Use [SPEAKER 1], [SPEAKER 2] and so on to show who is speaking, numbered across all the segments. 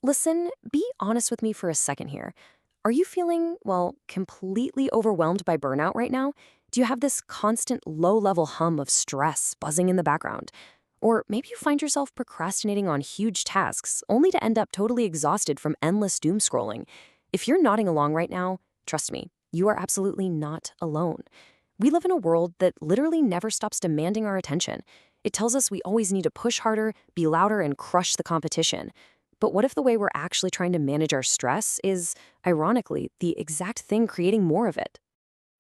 [SPEAKER 1] Listen, be honest with me for a second here. Are you feeling, well, completely overwhelmed by burnout right now? Do you have this constant low-level hum of stress buzzing in the background? Or maybe you find yourself procrastinating on huge tasks, only to end up totally exhausted from endless doom scrolling. If you're nodding along right now, trust me, you are absolutely not alone. We live in a world that literally never stops demanding our attention. It tells us we always need to push harder, be louder, and crush the competition. But what if the way we're actually trying to manage our stress is, ironically, the exact thing creating more of it?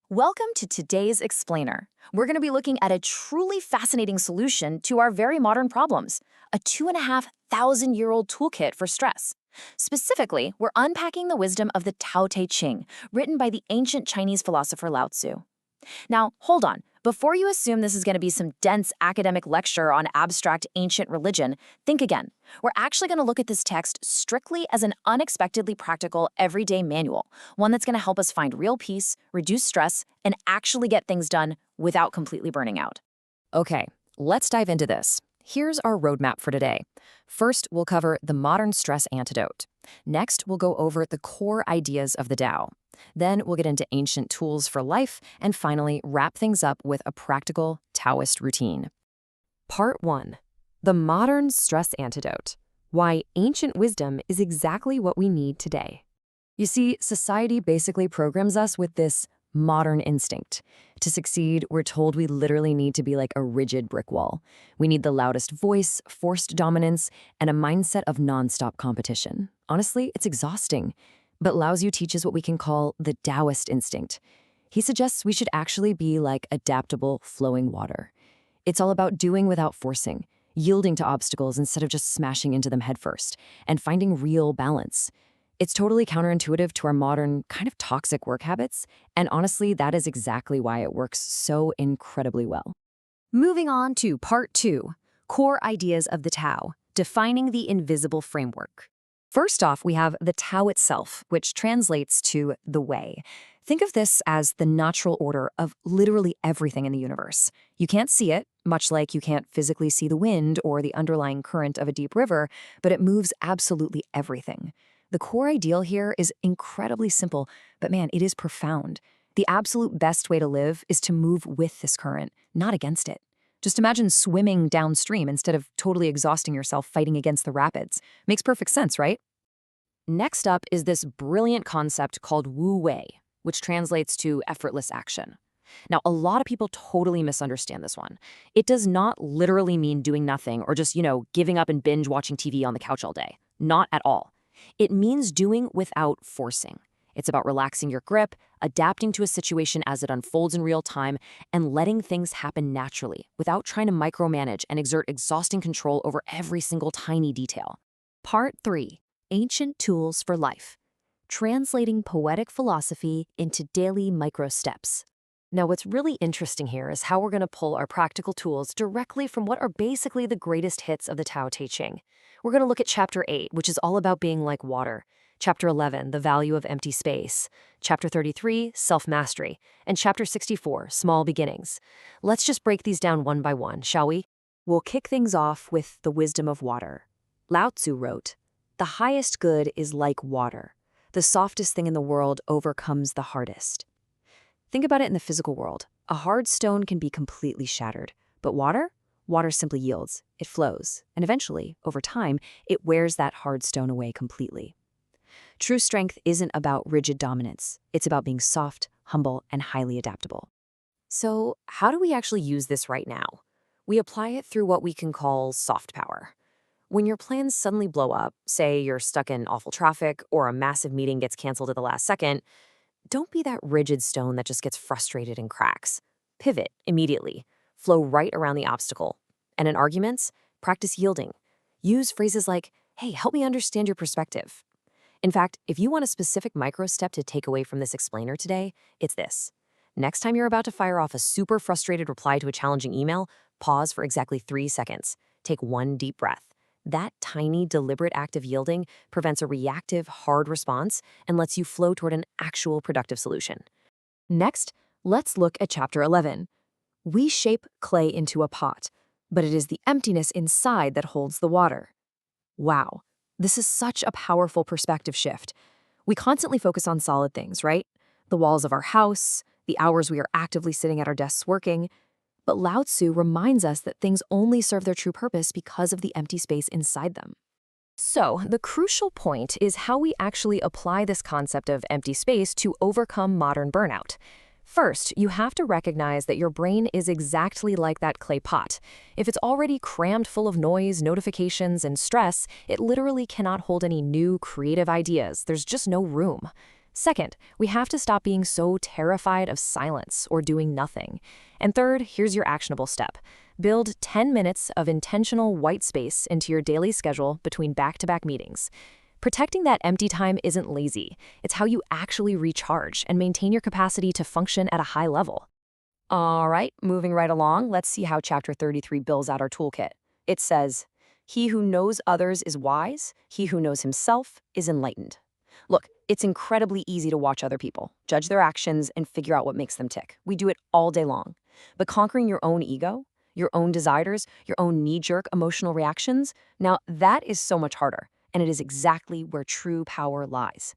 [SPEAKER 2] Welcome to today's Explainer. We're going to be looking at a truly fascinating solution to our very modern problems, a 2,500-year-old toolkit for stress. Specifically, we're unpacking the wisdom of the Tao Te Ching, written by the ancient Chinese philosopher Lao Tzu. Now, hold on. Before you assume this is going to be some dense academic lecture on abstract ancient religion, think again. We're actually going to look at this text strictly as an unexpectedly practical everyday manual, one that's going to help us find real peace, reduce stress, and actually get things done without completely burning out.
[SPEAKER 1] Okay, let's dive into this. Here's our roadmap for today. First, we'll cover the modern stress antidote. Next, we'll go over the core ideas of the Tao. Then we'll get into ancient tools for life, and finally wrap things up with a practical Taoist routine. Part 1. The modern stress antidote. Why ancient wisdom is exactly what we need today. You see, society basically programs us with this modern instinct. To succeed, we're told we literally need to be like a rigid brick wall. We need the loudest voice, forced dominance, and a mindset of nonstop competition. Honestly, it's exhausting. But Lao Tzu teaches what we can call the Taoist instinct. He suggests we should actually be like adaptable, flowing water. It's all about doing without forcing, yielding to obstacles instead of just smashing into them headfirst, and finding real balance. It's totally counterintuitive to our modern, kind of toxic work habits, and honestly, that is exactly why it works so incredibly well. Moving on to Part 2, Core Ideas of the Tao, Defining the Invisible Framework. First off, we have the Tao itself, which translates to the way. Think of this as the natural order of literally everything in the universe. You can't see it, much like you can't physically see the wind or the underlying current of a deep river, but it moves absolutely everything. The core ideal here is incredibly simple, but man, it is profound. The absolute best way to live is to move with this current, not against it. Just imagine swimming downstream instead of totally exhausting yourself fighting against the rapids. Makes perfect sense, right? Next up is this brilliant concept called Wu Wei, which translates to effortless action. Now, a lot of people totally misunderstand this one. It does not literally mean doing nothing or just, giving up and binge watching TV on the couch all day. Not at all. It means doing without forcing. It's about relaxing your grip, adapting to a situation as it unfolds in real time, and letting things happen naturally without trying to micromanage and exert exhausting control over every single tiny detail. Part 3. Ancient Tools for Life. Translating poetic philosophy into daily micro steps. Now, what's really interesting here is how we're going to pull our practical tools directly from what are basically the greatest hits of the Tao Te Ching. We're going to look at Chapter 8, which is all about being like water. Chapter 11, the value of empty space. Chapter 33, self-mastery. And Chapter 64, small beginnings. Let's just break these down one by one, shall we? We'll kick things off with the wisdom of water. Lao Tzu wrote, "The highest good is like water. The softest thing in the world overcomes the hardest." Think about it in the physical world. A hard stone can be completely shattered. But water? Water simply yields. It flows. And eventually, over time, it wears that hard stone away completely. True strength isn't about rigid dominance. It's about being soft, humble, and highly adaptable. So, how do we actually use this right now? We apply it through what we can call soft power. When your plans suddenly blow up, say you're stuck in awful traffic or a massive meeting gets canceled at the last second, don't be that rigid stone that just gets frustrated and cracks. Pivot immediately. Flow right around the obstacle. And in arguments, practice yielding. Use phrases like, "Hey, help me understand your perspective." In fact, if you want a specific micro step to take away from this explainer today, it's this. Next time you're about to fire off a super frustrated reply to a challenging email, pause for exactly 3 seconds. Take one deep breath. That tiny, deliberate act of yielding prevents a reactive, hard response and lets you flow toward an actual productive solution. Next, let's look at Chapter 11. We shape clay into a pot, but it is the emptiness inside that holds the water. Wow, This is such a powerful perspective shift. We constantly focus on solid things, right? The walls of our house, the hours we are actively sitting at our desks working. But Lao Tzu reminds us that things only serve their true purpose because of the empty space inside them. So, the crucial point is how we actually apply this concept of empty space to overcome modern burnout. First, you have to recognize that your brain is exactly like that clay pot. If it's already crammed full of noise, notifications, and stress, it literally cannot hold any new, creative ideas. There's just no room. Second, we have to stop being so terrified of silence or doing nothing. And third, here's your actionable step. Build 10 minutes of intentional white space into your daily schedule between back-to-back meetings. Protecting that empty time isn't lazy. It's how you actually recharge and maintain your capacity to function at a high level. All right, moving right along, let's see how Chapter 33 builds out our toolkit. It says, "He who knows others is wise. He who knows himself is enlightened." Look, it's incredibly easy to watch other people, judge their actions, and figure out what makes them tick. We do it all day long. But conquering your own ego, your own desires, your own knee-jerk emotional reactions, now that is so much harder, and it is exactly where true power lies.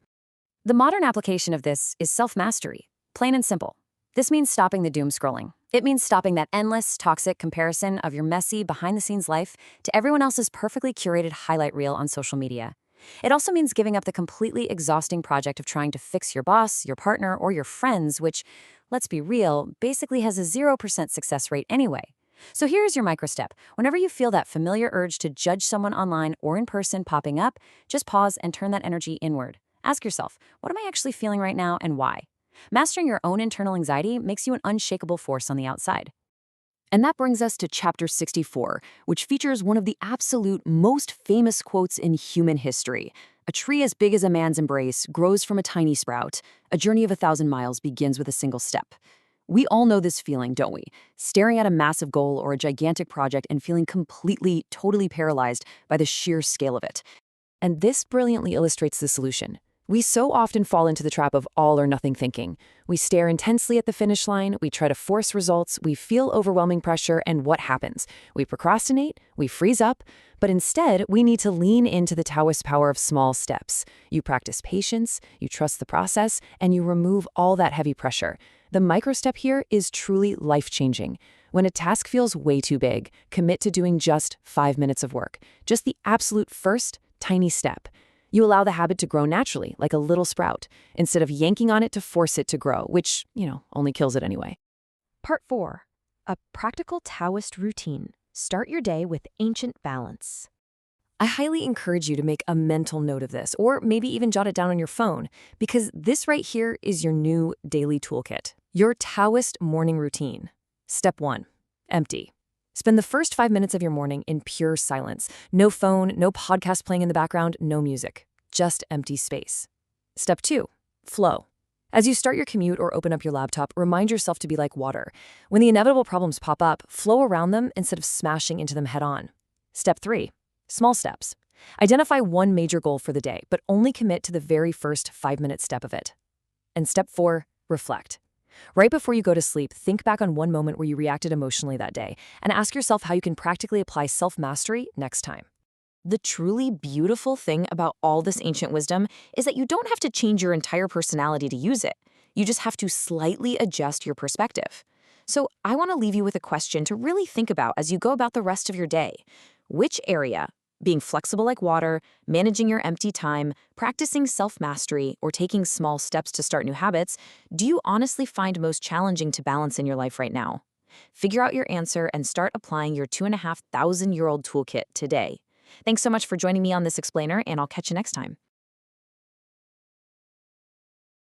[SPEAKER 1] The modern application of this is self-mastery, plain and simple. This means stopping the doom scrolling. It means stopping that endless, toxic comparison of your messy, behind-the-scenes life to everyone else's perfectly curated highlight reel on social media. It also means giving up the completely exhausting project of trying to fix your boss, your partner, or your friends, which, let's be real, basically has a 0% success rate anyway. So here's your micro step. Whenever you feel that familiar urge to judge someone online or in person popping up, just pause and turn that energy inward. Ask yourself, what am I actually feeling right now and why? Mastering your own internal anxiety makes you an unshakable force on the outside. And that brings us to Chapter 64, which features one of the absolute most famous quotes in human history. "A tree as big as a man's embrace grows from a tiny sprout. A journey of 1,000 miles begins with a single step." We all know this feeling, don't we? Staring at a massive goal or a gigantic project and feeling completely, totally paralyzed by the sheer scale of it. And this brilliantly illustrates the solution. We so often fall into the trap of all or nothing thinking. We stare intensely at the finish line, we try to force results, we feel overwhelming pressure, and what happens? We procrastinate, we freeze up, but instead, we need to lean into the Taoist power of small steps. You practice patience, you trust the process, and you remove all that heavy pressure. The micro step here is truly life-changing. When a task feels way too big, commit to doing just 5 minutes of work. Just the absolute first, tiny step. You allow the habit to grow naturally, like a little sprout, instead of yanking on it to force it to grow, which, only kills it anyway. Part 4. A practical Taoist routine. Start your day with ancient balance. I highly encourage you to make a mental note of this, or maybe even jot it down on your phone, because this right here is your new daily toolkit. Your Taoist morning routine. Step 1. Empty. Spend the first 5 minutes of your morning in pure silence. No phone, no podcast playing in the background, no music. Just empty space. Step 2. Flow. As you start your commute or open up your laptop, remind yourself to be like water. When the inevitable problems pop up, flow around them instead of smashing into them head-on. Step 3. Small steps. Identify one major goal for the day, but only commit to the very first 5-minute step of it. And step 4. Reflect. Right before you go to sleep, think back on one moment where you reacted emotionally that day, and ask yourself how you can practically apply self-mastery next time. The truly beautiful thing about all this ancient wisdom is that you don't have to change your entire personality to use it. You just have to slightly adjust your perspective. So I want to leave you with a question to really think about as you go about the rest of your day. Which area, being flexible like water, managing your empty time, practicing self-mastery, or taking small steps to start new habits, do you honestly find most challenging to balance in your life right now? Figure out your answer and start applying your 2,500-year-old toolkit today. Thanks so much for joining me on this explainer, and I'll catch you next time.